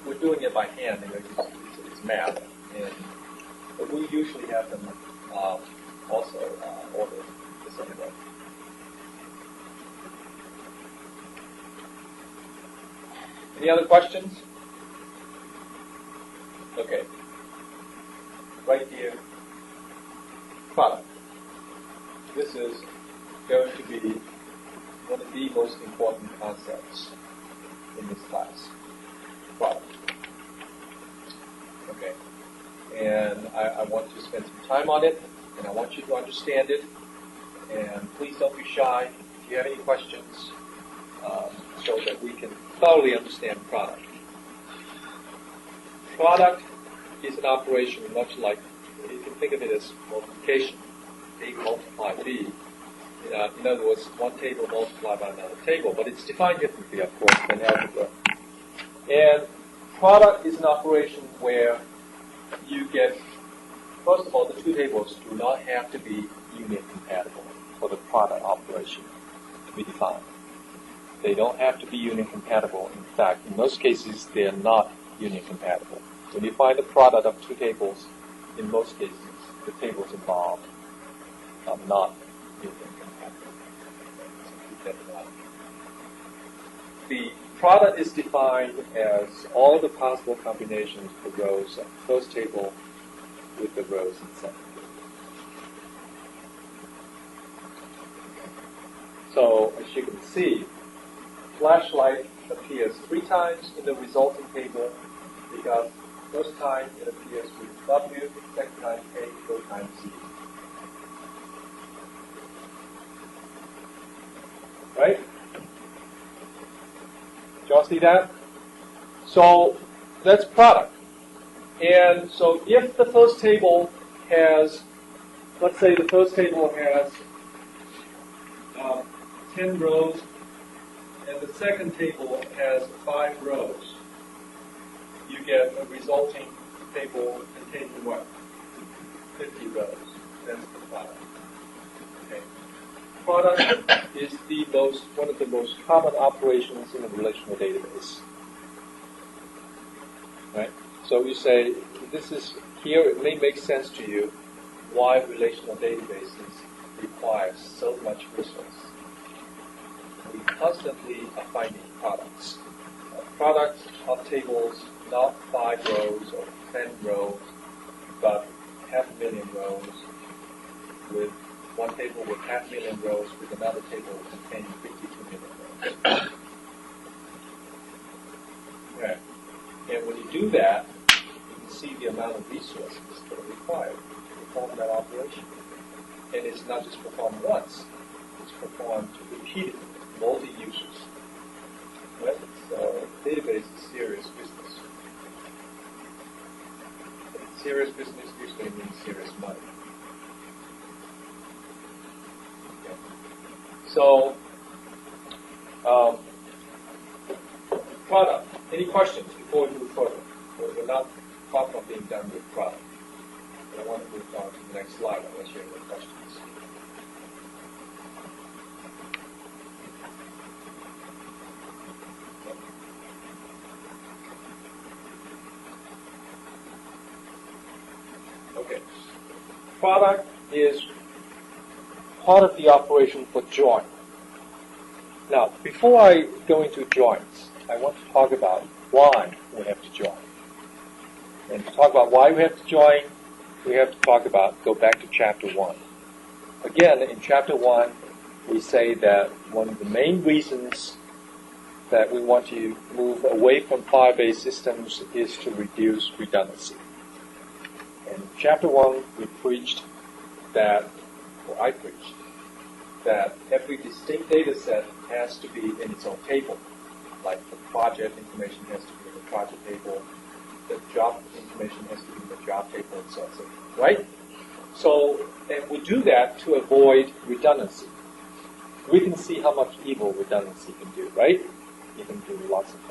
we're doing it by hand. You know, it's math, but we usually have them also ordered the same way. Any other questions? Okay. Right here, product. This is going to be one of the most important concepts in this class. Product. Okay. And I want to spend some time on it, and I want you to understand it. And please don't be shy if you have any questions, so that we can thoroughly understand product. Product is an operation much like, you can think of it as multiplication. A multiply B. In other words, one table multiplied by another table, but it's defined differently, of course, than algebra. And product is an operation where you get, first of all, the two tables do not have to be union compatible for the product operation to be defined. They don't have to be union compatible. In fact, in most cases, they are not union compatible. When you find the product of two tables, in most cases, the tables involved are not union compatible. So keep that in mind. The product is defined as all the possible combinations of the rows of the first table with the rows in the second table. So, as you can see, flashlight appears 3 times in the resulting table because first time it appears with W, second time A, third time C. Right? Did y'all see that? So that's product. And so if the first table has, let's say the first table has 10 rows, and the second table has 5 rows, you get a resulting table containing what? 50 rows. That's the product. Okay. Product is one of the most common operations in a relational database. Right? So you say, this is here, it may make sense to you why relational databases require so much resource. We constantly are finding products. Products of tables, not 5 rows or 10 rows, but 500,000 rows, with one table with 500,000 rows, with another table containing 52 million rows. Okay. And when you do that, you can see the amount of resources that are required to perform that operation. And it's not just performed once, it's performed repeatedly, multi-users. Right? So database is serious business. Serious business usually means serious money. Okay. So, product. Any questions before we move further? We're not far from being done with product. But I want to move on to the next slide unless you have any questions. Okay. Product is part of the operation for join. Now, before I go into joins, I want to talk about why we have to join. And to talk about why we have to join, we have to go back to chapter 1. Again, in chapter 1, we say that one of the main reasons that we want to move away from file-based systems is to reduce redundancy. In chapter 1, we preached that, or I preached, that every distinct data set has to be in its own table. Like the project information has to be in the project table, the job information has to be in the job table, and so on, right? So, and we do that to avoid redundancy. We can see how much evil redundancy can do, right? You can do lots of things.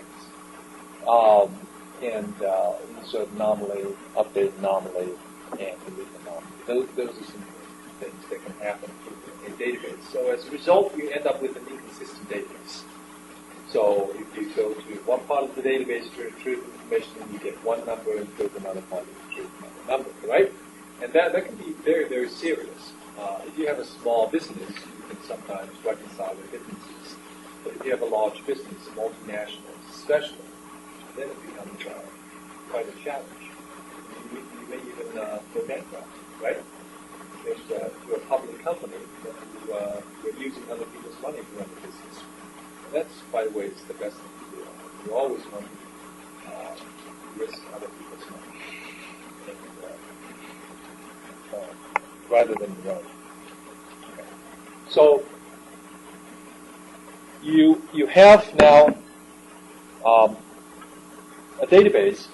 Insert anomaly, update anomaly, and delete anomaly. Those are some things that can happen in a database. So as a result, you end up with an inconsistent database. So if you go to one part of the database to retrieve information, you get one number, and go to another part and retrieve another number, right? And that can be very, very serious. If you have a small business, you can sometimes reconcile the differences. But if you have a large business, multinational, especially, then it becomes quite a challenge. You may even go bankrupt, right? If you're a public company, you're using other people's money to run the business. And that's, by the way, it's the best thing to do. You always want to risk other people's money rather than your own. Okay. So you have now a database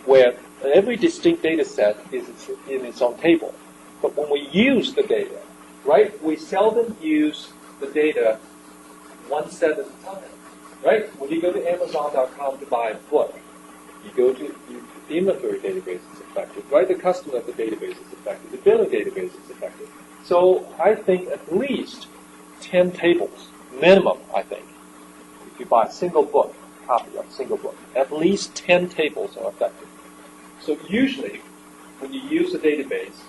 where every distinct data set is in its own table. But when we use the data, right, we seldom use the data one set at a time, right? When you go to Amazon.com to buy a book, you go to the inventory database is affected, right? The customer database is affected. The billing database is affected. So I think at least 10 tables, minimum, I think. If you buy a single book, copy of a single book, at least 10 tables are affected. So usually, when you use a database,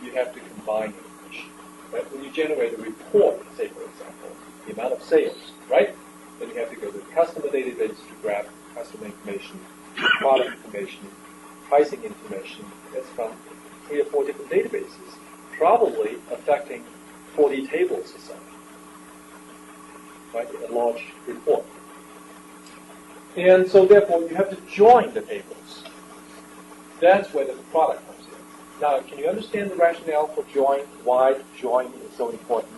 you have to combine information. Right? When you generate a report, say for example, the amount of sales, right? Then you have to go to the customer database to grab customer information, product information, pricing information. That's from 3 or 4 different databases, probably affecting 40 tables or so. Right? A large report. And so therefore you have to join the tables. That's where the product comes in. Now, can you understand the rationale for join? Why join is so important?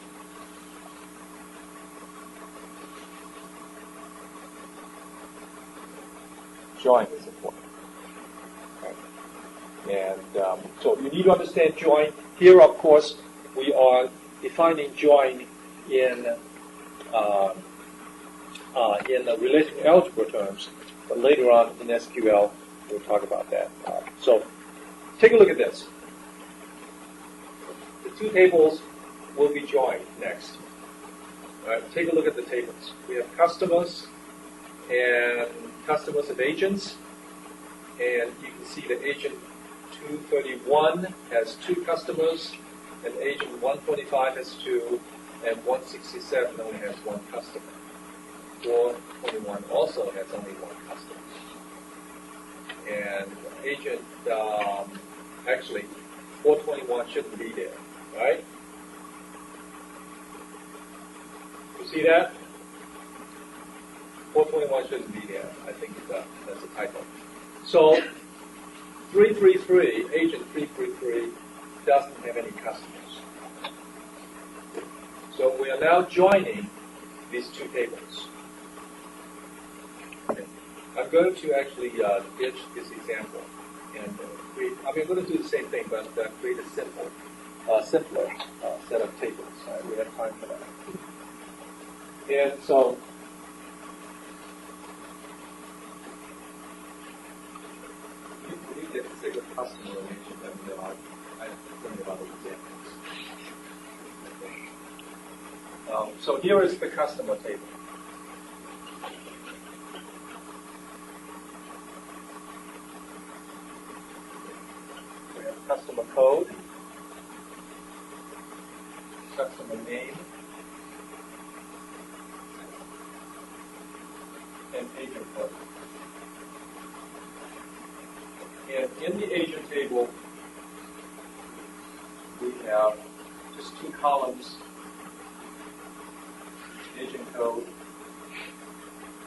Join is important. Okay. And so you need to understand join. Here, of course, we are defining join in relational algebra terms, but later on in SQL, we'll talk about that. So take a look at this. The 2 tables will be joined next. All right, take a look at the tables. We have customers and agents, and you can see that agent 231 has 2 customers, and agent 125 has 2, and 167 only has 1 customer. 421 also has only 1 customer. And agent, actually, 421 shouldn't be there, right? You see that? 421 shouldn't be there. I think that's a typo. So 333, agent 333, doesn't have any customers. So we are now joining these 2 tables. I'm going to actually ditch this example and create. I mean, I'm going to do the same thing, but create a simpler set of tables. We have time for that. And so, we get to take a customer relationship and I think about the examples. So here is the customer table. We have customer code, customer name, and agent code. And in the agent table, we have just two columns, agent code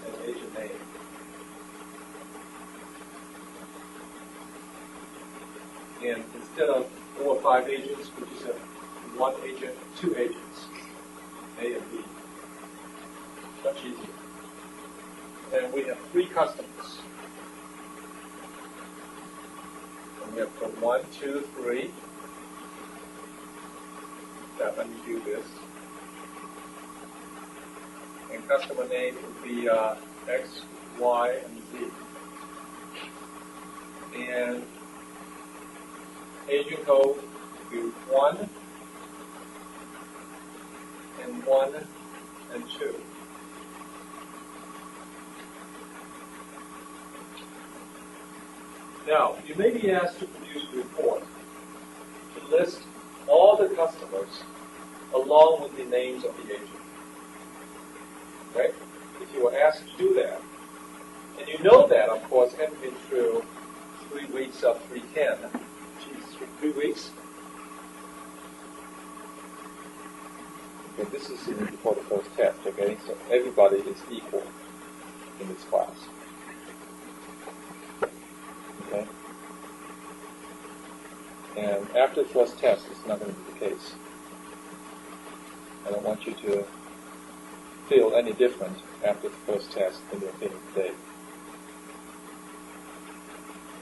and agent name. And instead of 4 or 5 agents, we just have 1 agent, 2 agents, A and B. Much easier. And we have 3 customers. And we have 1, 2, 3. Let me do this. And customer name would be X, Y, and Z. And agent code would be 1 and 1 and 2. Now, you may be asked to produce a report to list all the customers along with the names of the agent. Right? If you were asked to do that, and you know that, of course, having been through 3 weeks of 310, 3 weeks. Okay, this is for the first test, okay? So everybody is equal in this class. Okay? And after the first test, it's not going to be the case. I don't want you to feel any different after the first test than you're feeling today.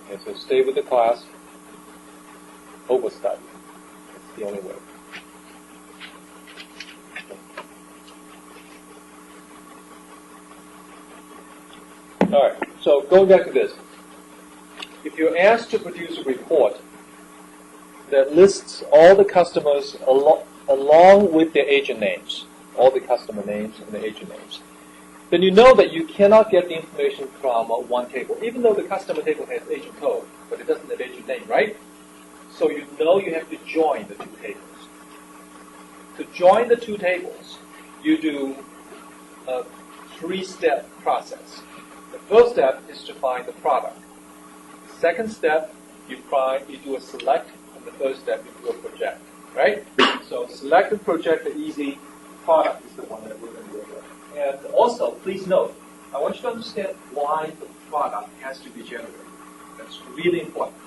Okay, so stay with the class. Overstudy. It's the only way. Okay. All right. So going back to this, if you're asked to produce a report that lists all the customers along with their agent names, all the customer names and the agent names, then you know that you cannot get the information from one table, even though the customer table has agent code, but it doesn't have agent name, right? So you know you have to join the 2 tables. To join the 2 tables, you do a 3-step process. The first step is to find the product. The second step, you do a select, and the third step, you do a project, right? So select and project are easy. Product is the one that we're going to work with. And also, please note, I want you to understand why the product has to be generated. That's really important.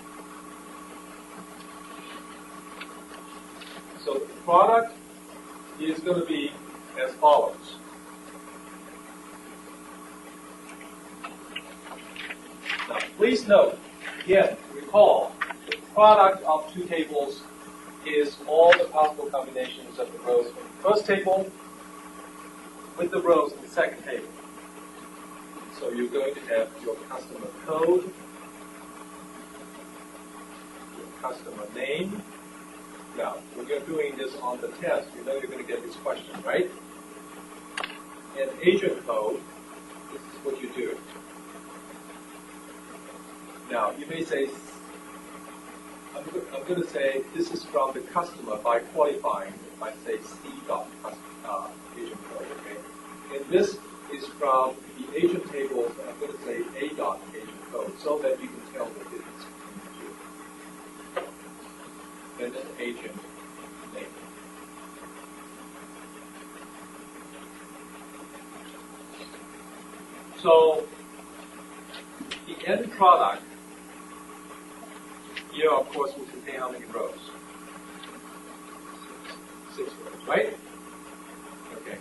So the product is going to be as follows. Now, please note, again, recall, the product of 2 tables is all the possible combinations of the rows from the first table with the rows in the second table. So you're going to have your customer code, your customer name. Now, when you're doing this on the test, you know you're going to get this question, right? And agent code, this is what you do. Now, you may say, I'm going to say this is from the customer by qualifying if I say C dot agent code, okay? And this is from the agent table, I'm going to say A dot agent code, so that you can tell the difference between the 2. Then an agent name. So the end product here, of course, will contain how many rows? 6 rows, right? Okay.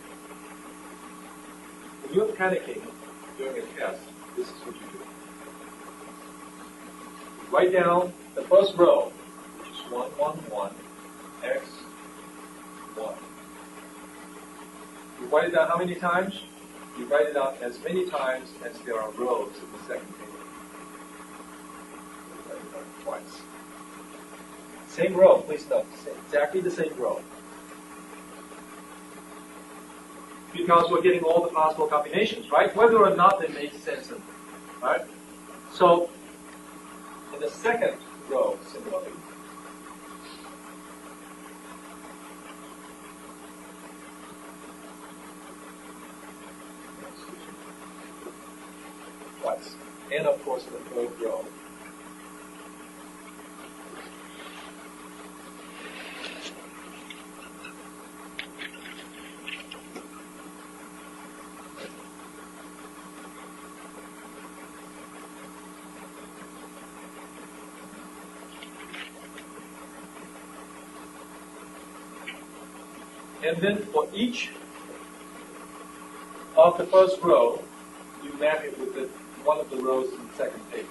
When you're panicking during a test, this is what you do. You write down the first row, which is 1, 1, 1, x, 1. You write it down how many times? You write it down as many times as there are rows in the second table. You write it down twice. Same row, please note, exactly the same row. Because we're getting all the possible combinations, right? Whether or not they make sense, right? So, in the second row, similarly, twice. And of course, in the third row. And then for each of the first row, you map it with one of the rows in the second table.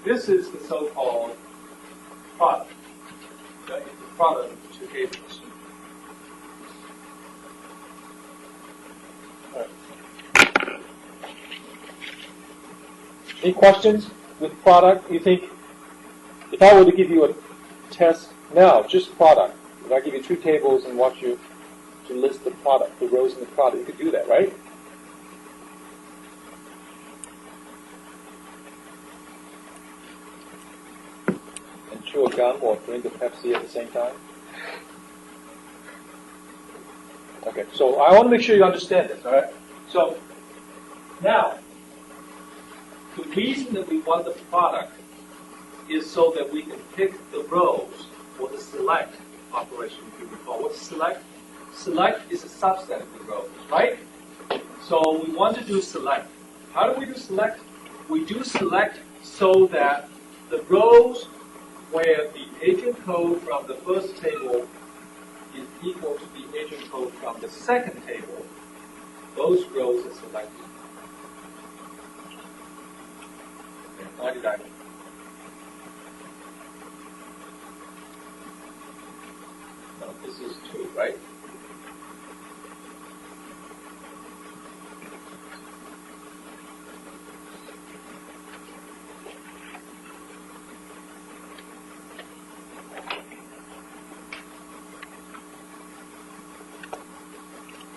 This is the so-called product. Okay? It's the product of the two tables. Any questions with product? You think, if I were to give you a test now, just product, if I give you two tables and want you to list the product, the rows in the product, you could do that, right? And chew a gum or drink a Pepsi at the same time? Okay, so I want to make sure you understand this, all right? So, now, the reason that we want the product is so that we can pick the rows for the select operation, if you recall. What's select? Select is a subset of the rows, right? So we want to do select. How do we do select? We do select so that the rows where the agent code from the first table is equal to the agent code from the second table, those rows are selected. Why did I? No, this is 2, right?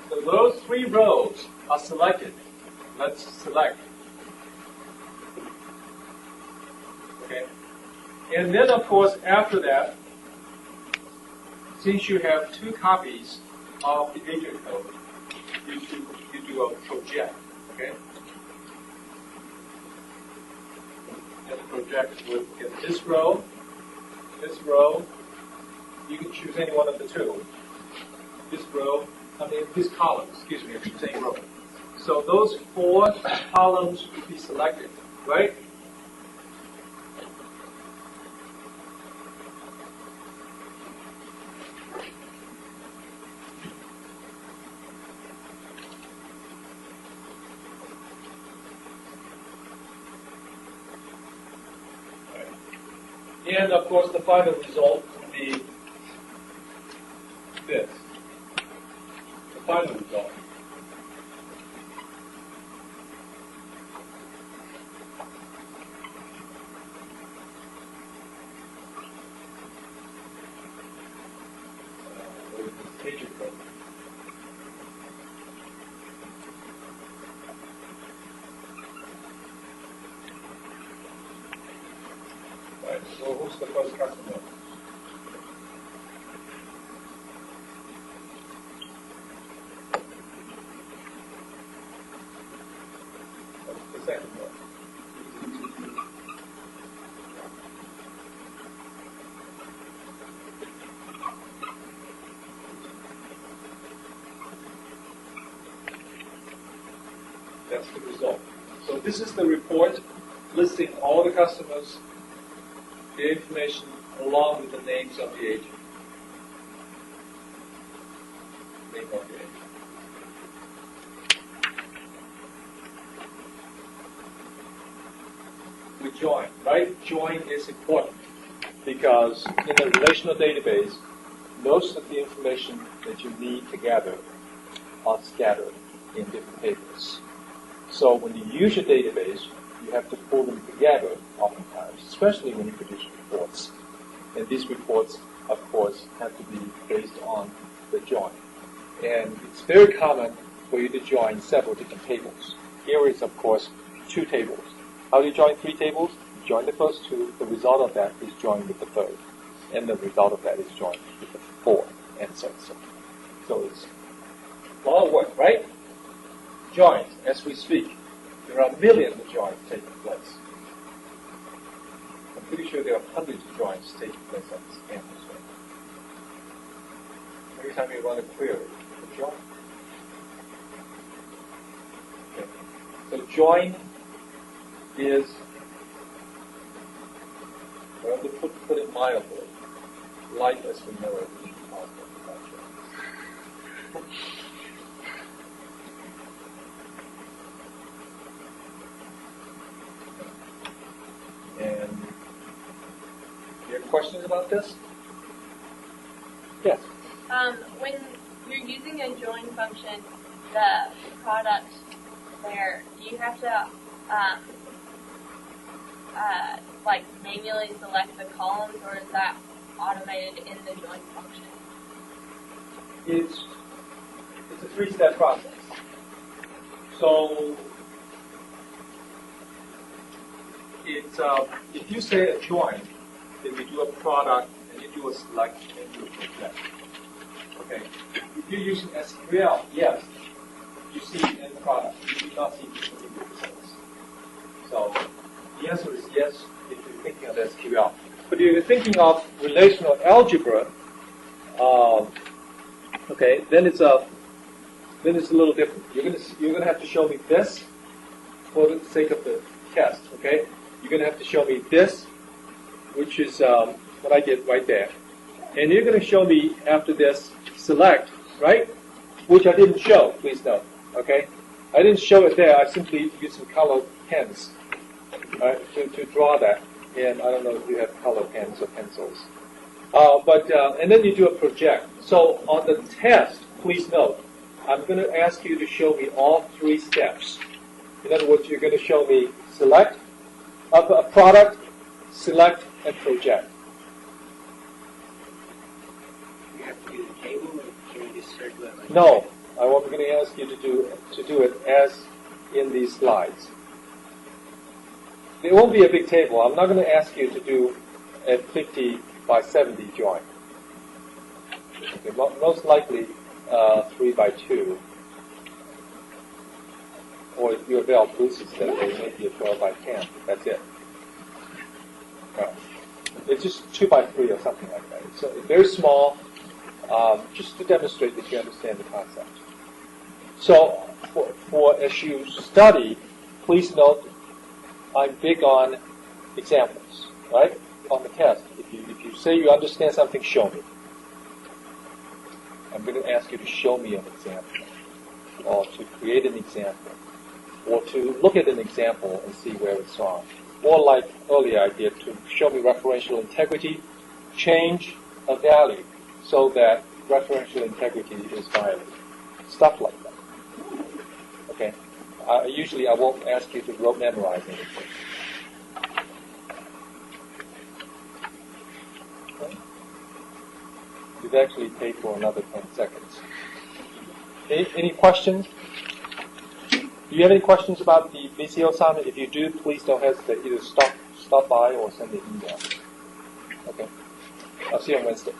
So those 3 rows are selected. Let's select. Okay. And then, of course, after that, since you have 2 copies of the agent code, you do a project. Okay. And project with this row. You can choose any one of the 2. This column. Excuse me, I should say row. So those 4 columns will be selected, right? And of course, the final result would be this. The final result. Agent code. Right, so who's the first customer? What's the second one? That's the result. So this is the report listing all the customers, the information along with the names of the agent. Name of the agent. We join, right? Join is important because in a relational database, most of the information that you need to gather are scattered in different tables. So when you use your database, you have to pull them together oftentimes, especially when you produce reports. And these reports, of course, have to be based on the join. And it's very common for you to join several different tables. Here is, of course, 2 tables. How do you join 3 tables? You join the first 2. The result of that is joined with the third. And the result of that is joined with the fourth, and so on. So it's a lot of work, right? Joins, as we speak. There are millions of joins taking place. I'm pretty sure there are hundreds of joins taking place on this campus. Right? Every time you run a query, a join. Okay. So join is, well, to put it mildly, life as we know it, we should talk about joins. And you have questions about this? Yes. When you're using a join function, the product there, do you have to like manually select the columns, or is that automated in the join function? It's a 3-step process. So it's if you say a join, then you do a product and you do a select and you do a project. Okay. If you're using SQL, yes, you see in the product. You do not see the individual results. So the answer is yes if you're thinking of SQL. But if you're thinking of relational algebra, okay, then it's a little different. You're gonna have to show me this for the sake of the test. Okay, you're gonna have to show me this, which is what I did right there, and you're gonna show me after this select, right? Which I didn't show. Please note. Okay, I didn't show it there. I simply used some colored pens, right, to draw that. And I don't know if you have color pens or pencils. And then you do a project. So on the test, please note, I'm going to ask you to show me all 3 steps. In other words, you're going to show me select, a product, select, and project. You have to do the table, or can you just circle it like No, I'm going to ask you to do it as in these slides. It won't be a big table. I'm not going to ask you to do a 50 by 70 join. Okay, most likely 3 by 2. Or if you're very inclusive, then maybe a 12 by 10. That's it. It's just 2 by 3 or something like that. It's very small, just to demonstrate that you understand the concept. So as you study, please note I'm big on examples, right? On the test. If you say you understand something, show me. I'm going to ask you to show me an example, or to create an example, or to look at an example and see where it's wrong. Or like earlier I did, to show me referential integrity, change a value so that referential integrity is violated. Stuff like that. Okay? Usually I won't ask you to rote memorize anything. Okay. You've actually paid for another 10 seconds. Any questions? Do you have any questions about the VCO assignment? If you do, please don't hesitate. Either stop by or send an email. Okay? I'll see you on Wednesday.